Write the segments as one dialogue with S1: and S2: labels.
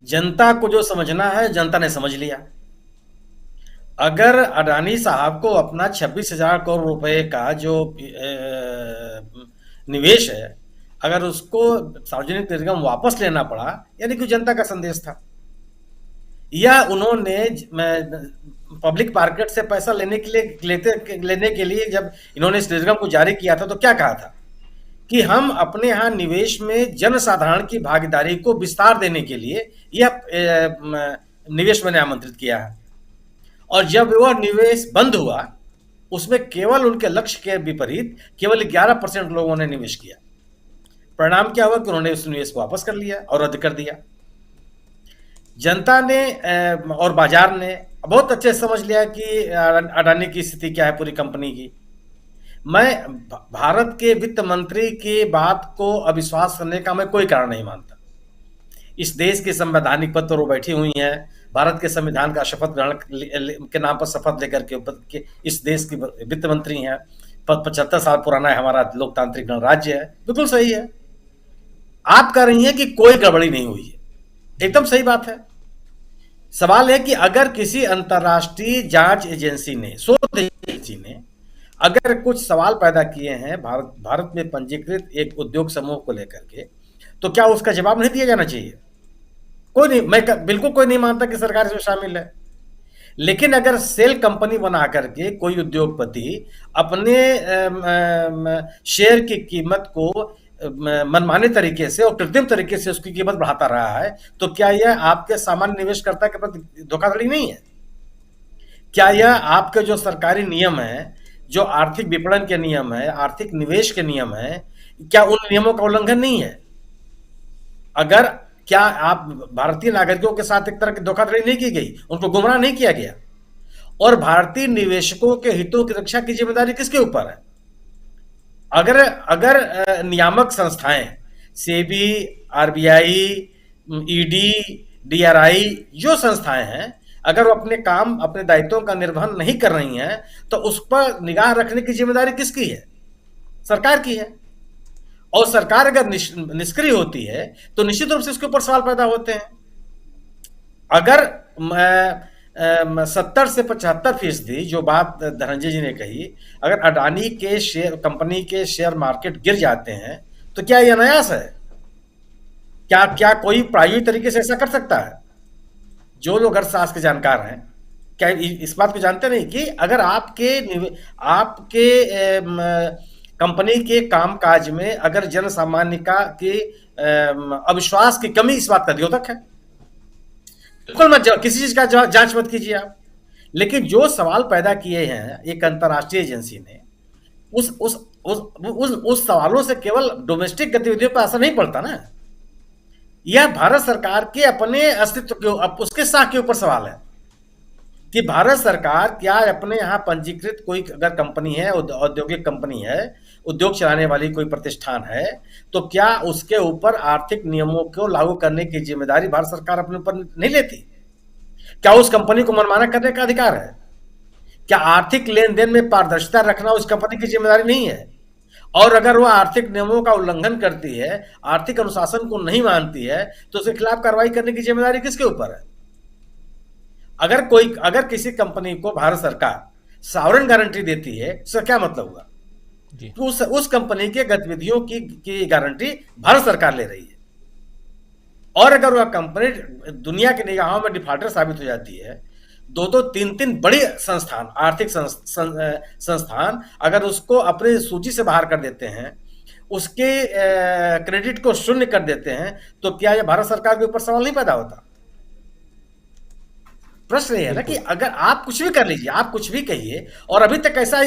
S1: जनता को जो समझना है जनता ने समझ लिया। अगर अडानी साहब को अपना 26,000 करोड़ रुपए का जो निवेश है, अगर उसको सार्वजनिक निगम वापस लेना पड़ा, यानी कि जनता का संदेश था। या उन्होंने पब्लिक मार्केट से पैसा लेने के लिए जब इन्होंने इस निगम को जारी किया था तो क्या कहा था कि हम अपने यहाँ निवेश में जनसाधारण की भागीदारी को विस्तार देने के लिए यह निवेश मैंने आमंत्रित किया है। और जब वह निवेश बंद हुआ, उसमें केवल उनके लक्ष्य के विपरीत केवल 11% लोगों ने निवेश किया। परिणाम क्या हुआ कि उन्होंने उस निवेश को वापस कर लिया और रद्द कर दिया। जनता ने और बाजार ने बहुत अच्छे से समझ लिया कि अडानी की स्थिति क्या है, पूरी कंपनी की। मैं भारत के वित्त मंत्री की बात को अविश्वास करने का मैं कोई कारण नहीं मानता। इस देश की संवैधानिक पद पर वो बैठी हुई हैं, भारत के संविधान का शपथ ग्रहण के नाम पर शपथ लेकर के इस देश की वित्त मंत्री हैं। 75 साल पुराना है हमारा लोकतांत्रिक गणराज्य है, बिल्कुल सही है। आप कह रही हैं कि कोई गड़बड़ी नहीं हुई है, एकदम सही बात है। सवाल है कि अगर किसी अंतर्राष्ट्रीय जांच एजेंसी ने, शोध एजेंसी ने अगर कुछ सवाल पैदा किए हैं भारत में पंजीकृत एक उद्योग समूह को लेकर के, तो क्या उसका जवाब नहीं दिया जाना चाहिए? कोई नहीं, मैं बिल्कुल कोई नहीं मानता कि सरकार इसमें शामिल है। लेकिन अगर सेल कंपनी बना करके कोई उद्योगपति अपने शेयर की कीमत को मनमाने तरीके से और कृत्रिम तरीके से उसकी कीमत बढ़ाता रहा है, तो क्या यह आपके सामान्य निवेशकर्ता के प्रति धोखाधड़ी नहीं है? क्या यह आपके जो सरकारी नियम है, जो आर्थिक विपणन के नियम है, आर्थिक निवेश के नियम है, क्या उन नियमों का उल्लंघन नहीं है? अगर क्या आप भारतीय नागरिकों के साथ एक तरह की धोखाधड़ी नहीं की गई, उनको गुमराह नहीं किया गया? और भारतीय निवेशकों के हितों की रक्षा की जिम्मेदारी किसके ऊपर है? अगर अगर नियामक संस्थाएं, सेबी, आरबीआई, ईडी, डीआरआई जो संस्थाएं हैं, अगर वो अपने काम, अपने दायित्वों का निर्वहन नहीं कर रही हैं, तो उस पर निगाह रखने की जिम्मेदारी किसकी है? सरकार की है। और सरकार अगर निष्क्रिय होती है तो निश्चित रूप से इसके ऊपर सवाल पैदा होते हैं। अगर 70 से 75% जो बात धनंजय जी ने कही, अगर अडानी के शेयर, कंपनी के शेयर मार्केट गिर जाते हैं, तो क्या यह अनायास है? क्या क्या कोई प्रायोगिक तरीके से ऐसा कर सकता है? जो लोग अर्थशास्त्र के जानकार हैं, क्या इस बात को जानते नहीं कि अगर आपके कंपनी के कामकाज में अगर जन सामान्य का के अविश्वास की कमी इस बात का द्योतक है? बिल्कुल मत जाओ, किसी चीज का जांच मत कीजिए आप। लेकिन जो सवाल पैदा किए हैं एक अंतर्राष्ट्रीय एजेंसी ने, उस सवालों से केवल डोमेस्टिक गतिविधियों पर असर नहीं पड़ता ना। यह भारत सरकार के अपने अस्तित्व के, उसके साख के ऊपर सवाल है कि भारत सरकार क्या अपने यहाँ पंजीकृत कोई अगर कंपनी है, औद्योगिक कंपनी है, उद्योग चलाने वाली कोई प्रतिष्ठान है, तो क्या उसके ऊपर आर्थिक नियमों को लागू करने की जिम्मेदारी भारत सरकार अपने ऊपर नहीं लेती? क्या उस कंपनी को मनमाना करने का अधिकार है? क्या आर्थिक लेन देन में पारदर्शिता रखना उस कंपनी की जिम्मेदारी नहीं है? और अगर वह आर्थिक नियमों का उल्लंघन करती है, आर्थिक अनुशासन को नहीं मानती है, तो उसके खिलाफ कार्रवाई करने की जिम्मेदारी किसके ऊपर है? अगर किसी कंपनी को भारत सरकार सॉवरेन गारंटी देती है, इसका क्या मतलब हुआ? तो उस कंपनी के गतिविधियों की गारंटी भारत सरकार ले रही है। और अगर वह कंपनी दुनिया की निगाहों में डिफॉल्टर साबित हो जाती है, दो तीन बड़ी संस्थान, आर्थिक संस्थान अगर उसको अपनी सूची से बाहर कर देते हैं, उसके क्रेडिट को शून्य कर देते हैं, तो क्या यह भारत सरकार के ऊपर सवाल नहीं पैदा होता? प्रश्न ये है ना कि अगर आप कुछ भी कर लीजिए, आप कुछ भी कहिए, और अभी तक ऐसा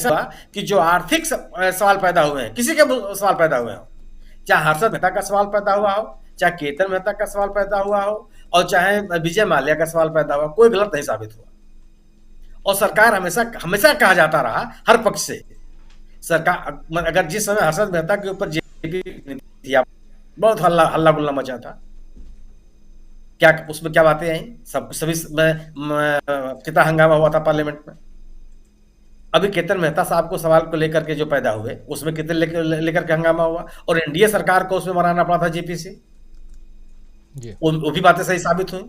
S1: हुआ कि जो आर्थिक सवाल पैदा हुए हैं, किसी के सवाल पैदा हुए हो, चाहे हर्षद मेहता का सवाल पैदा हुआ हो, चाहे केतन मेहता का सवाल पैदा हुआ हो, और चाहे विजय माल्या का सवाल पैदा हुआ, कोई गलत नहीं साबित हुआ। और सरकार हमेशा कहा जाता रहा हर पक्ष से, सरकार अगर जिस समय हर्षद मेहता के ऊपर जेपी बहुत हल्ला गुल्ला मचा था, क्या उसमें क्या बातें आई? सभी कितना हंगामा हुआ था पार्लियामेंट में। अभी केतन मेहता साहब को सवाल को लेकर के जो पैदा हुए, उसमें कितने लेकर के हंगामा हुआ, और एनडीए सरकार को उसमें मनाना पड़ा था जेपी से।
S2: जी।
S1: वो भी बातें सही साबित हुई।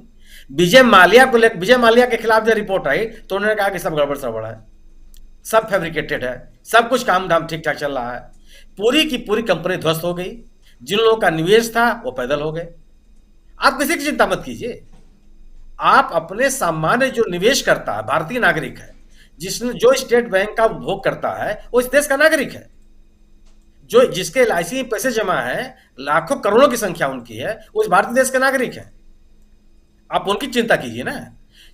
S1: विजय माल्या के खिलाफ जो रिपोर्ट आई तो उन्होंने कहा कि सब गड़बड़ सड़बड़ है, सब फैब्रिकेटेड है, सब कुछ काम धाम ठीक ठाक चल रहा है। पूरी की पूरी कंपनी ध्वस्त हो गई, जिन लोगों का निवेश था वो पैदल हो गए। आप किसी की चिंता मत कीजिए, आप अपने सामान्य जो निवेश करता है, भारतीय नागरिक है, जिसने जो स्टेट बैंक का उपभोग करता है, वो इस देश का नागरिक है। जो जिसके एलआईसी में पैसे जमा है, लाखों करोड़ों की संख्या उनकी है, वो इस भारतीय देश के नागरिक है। आप उनकी चिंता कीजिए ना।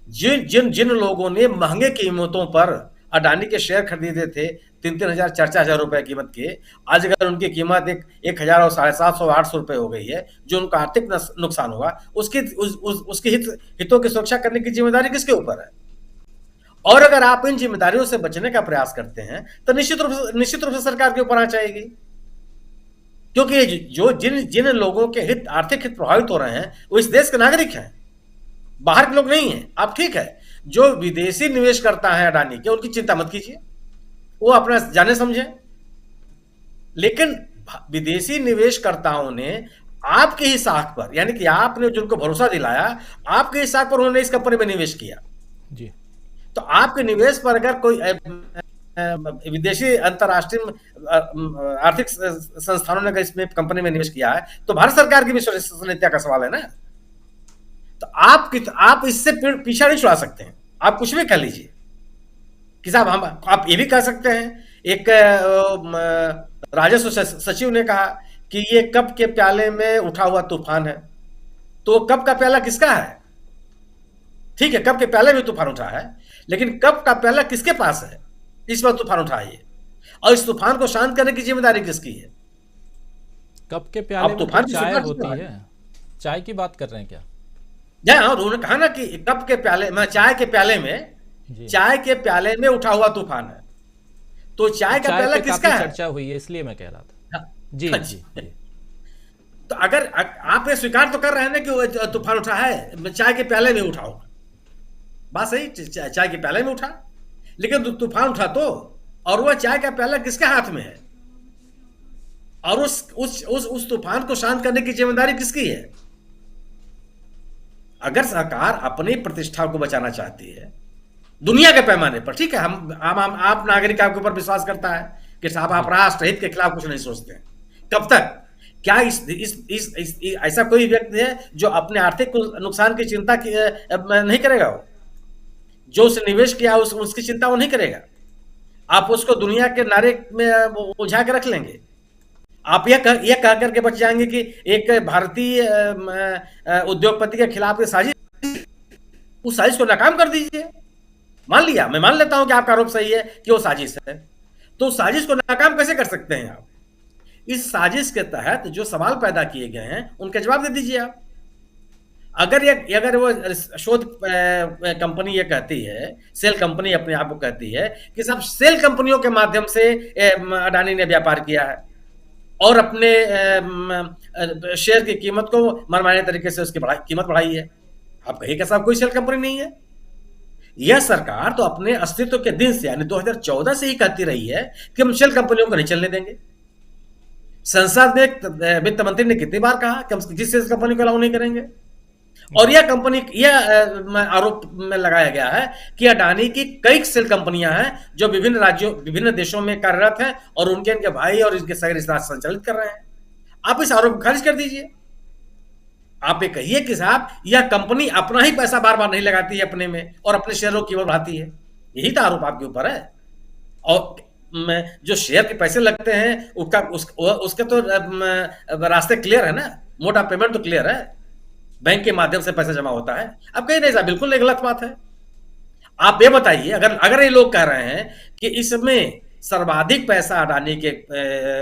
S1: जिन जिन जिन लोगों ने महंगे कीमतों पर अडानी के शेयर खरीदे थे, 3-3 हजार 4-4 हजार रुपए कीमत के, आज अगर उनकी कीमत 1,000 और 750 800 रुपए हो गई है, जो उनका आर्थिक नुकसान हुआ, उसके हितों की सुरक्षा करने की जिम्मेदारी किसके ऊपर है? और अगर आप इन जिम्मेदारियों से बचने का प्रयास करते हैं तो निश्चित रूप से सरकार के ऊपर आ जाएगी। क्योंकि जो जिन जिन लोगों के हित, आर्थिक हित प्रभावित हो रहे हैं, वो इस देश के नागरिक हैं, बाहर के लोग नहीं हैं। आप ठीक है, जो विदेशी निवेश करता है अडानी के, उनकी चिंता मत कीजिए, वो अपना जाने समझे। लेकिन विदेशी निवेशकर्ताओं ने आपके ही साख पर, यानी कि आपने जिनको भरोसा दिलाया, आपके ही साख पर उन्होंने इस कंपनी में निवेश किया।
S2: जी।
S1: तो आपके निवेश पर अगर कोई विदेशी अंतर्राष्ट्रीय आर्थिक संस्थानों ने अगर इसमें कंपनी में निवेश किया है, तो भारत सरकार की भी विश्वसनीयता का सवाल है ना। तो आप इससे पीछा नहीं छुड़ा सकते हैं। आप कुछ भी कह लीजिए कि साहब हम, आप ये भी कह सकते हैं, एक राजस्व सचिव ने कहा कि ये कप के प्याले में उठा हुआ तूफान है। तो कप का प्याला किसका है? ठीक है, कप के प्याले में तूफान उठा है, लेकिन कप का प्याला किसके पास है इस पर तूफान उठाइए, और इस तूफान को शांत करने की जिम्मेदारी किसकी है?
S2: कप के प्याले
S1: अब
S2: में तो
S1: तूफान की
S2: चाय
S1: शुरुआत
S2: होती है। चाय की बात कर रहे हैं क्या?
S1: हाँ, उन्होंने कहा ना कि कप के प्याले में,
S2: जी।
S1: चाय के प्याले में उठा हुआ तूफान है। तो चाय का
S2: चाय
S1: प्याला
S2: पे
S1: किसका
S2: काफी
S1: है?
S2: चर्चा हुई है, इसलिए मैं कह रहा था।
S1: हाँ,
S2: जी जी
S1: अच्छा।
S2: जी।
S1: तो अगर आप ये स्वीकार तो कर रहे हैं ना कि वो तूफान उठा है, चाय के प्याले में उठा होगा, बात सही, चाय के प्याले में उठा, लेकिन तूफान उठा तो, और वह चाय का प्याला किसके हाथ में है, और उस तूफान को शांत करने की जिम्मेदारी किसकी है? अगर सरकार अपनी प्रतिष्ठा को बचाना चाहती है दुनिया के पैमाने पर, ठीक है, आप नागरिक आपके ऊपर विश्वास करता है कि साहब आप
S2: जी।
S1: राष्ट्र हित के खिलाफ कुछ नहीं सोचते हैं, कब तक? क्या ऐसा कोई व्यक्ति है जो अपने आर्थिक नुकसान की चिंता नहीं करेगा? वो जो उसने निवेश किया उसकी चिंता वो नहीं करेगा। आप उसको दुनिया के नारे में उलझा के रख लेंगे। आप यह कह करके बच जाएंगे कि एक भारतीय उद्योगपति के खिलाफ ये साजिश, उस साजिश को नाकाम कर दीजिए। मान लिया, मैं मान लेता हूं कि आपका आरोप सही है कि वो साजिश है, तो उस साजिश को नाकाम कैसे कर सकते हैं आप? इस साजिश के तहत जो सवाल पैदा किए गए हैं उनके जवाब दे दीजिए आप। अगर वो शोध कंपनी ये कहती है, सेल कंपनी अपने आप को कहती है कि सब सेल कंपनियों के माध्यम से अडानी ने व्यापार किया है और अपने शेयर की कीमत को मनमाने तरीके से उसकी कीमत बढ़ाई है, आप कहिए कि साहब कोई सेल कंपनी नहीं है। यह सरकार तो अपने अस्तित्व के दिन से, यानी 2014 से ही कहती रही है कि हम शेल कंपनियों को नहीं चलने देंगे। संसद में वित्त मंत्री ने कितनी बार कहा कि हम किसी सेल कंपनी को अलाउ नहीं करेंगे। और यह आरोप में लगाया गया है कि अडानी की कई सेल कंपनियां हैं जो विभिन्न राज्यों, विभिन्न देशों में कार्यरत हैं और उनके भाई और इनके सगे रिश्तेदार संचालित कर रहे हैं। आप इस आरोप को खारिज कर दीजिए। आप ये कहिए कि साहब यह कंपनी अपना ही पैसा बार बार नहीं लगाती है अपने में और अपने शेयरों की कीमत बढ़ाती है, यही तो आरोप आपके ऊपर है। और जो शेयर के पैसे लगते हैं उसके तो रास्ते क्लियर है ना, मोड ऑफ पेमेंट तो क्लियर है, बैंक के माध्यम से पैसा जमा होता है। अब कहीं नहीं साहब, बिल्कुल नहीं, गलत बात है। आप ये बताइए, अगर ये लोग कह रहे हैं कि इसमें सर्वाधिक पैसा अडानी के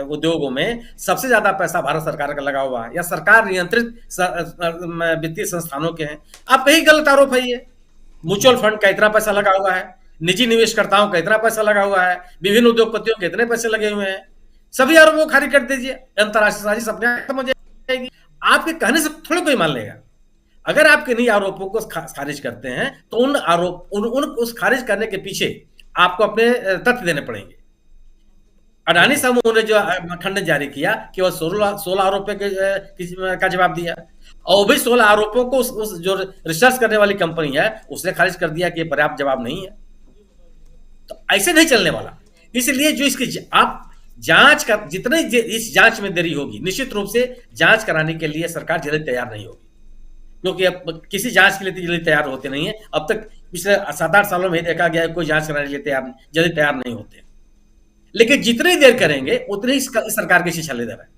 S1: उद्योगों में सबसे ज्यादा पैसा भारत सरकार का लगा हुआ है या सरकार नियंत्रित वित्तीय संस्थानों के हैं, आप कहीं गलत आरोप है। ये म्यूचुअल फंड का इतना पैसा लगा हुआ है, निजी निवेशकर्ताओं का इतना पैसा लगा हुआ है, विभिन्न उद्योगपतियों के इतने पैसे लगे हुए हैं, सभी आरोपों को खारिज कर दीजिए। अंतर्राष्ट्रीय साजिश अपने आप खत्म हो जाएगी। आपके कहने से थोड़ा कोई मान लेगा। अगर आप किन्हीं आरोपों को खारिज करते हैं तो उस खारिज करने के पीछे आपको अपने तथ्य देने पड़ेंगे। अडानी समूह ने जो खंडन जारी किया केवल 16 आरोपों का जवाब दिया, और वो भी 16 आरोपों को उस जो रिसर्च करने वाली कंपनी है उसने खारिज कर दिया कि ये पर्याप्त जवाब नहीं है। तो ऐसे नहीं चलने वाला। इसलिए जो इसकी आप जांच का जितने इस जांच में देरी होगी, निश्चित रूप से जांच कराने के लिए सरकार जल्दी तैयार नहीं होगी, क्योंकि अब किसी जांच के लिए जल्दी तैयार होते नहीं है। अब तक पिछले 7-8 सालों में देखा गया है कोई जांच कराने के लिए जल्दी तैयार नहीं होते। लेकिन जितनी देर करेंगे उतनी ही सरकार की शिक्षा ले दे रहा है,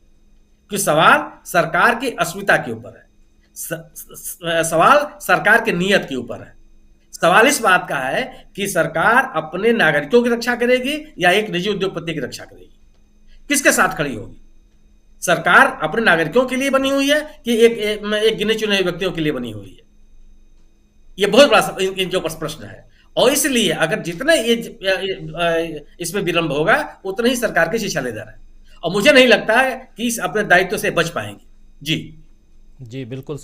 S1: क्योंकि सवाल सरकार की अस्मिता के ऊपर है, सवाल सरकार की नीयत के ऊपर है। सवाल इस बात का है कि सरकार अपने नागरिकों की रक्षा करेगी या एक निजी उद्योगपति की रक्षा करेगी, किसके साथ खड़ी होगी? सरकार अपने नागरिकों के लिए बनी हुई है कि एक गिने चुने व्यक्तियों के लिए बनी हुई है? ये बहुत बड़ा इनके ऊपर प्रश्न है। और इसलिए अगर जितना इसमें विलंब होगा उतना ही सरकार की शिक्षा ले जा रहा है, और मुझे नहीं लगता है कि इस अपने दायित्व से बच पाएंगे। जी
S2: जी, बिल्कुल सही।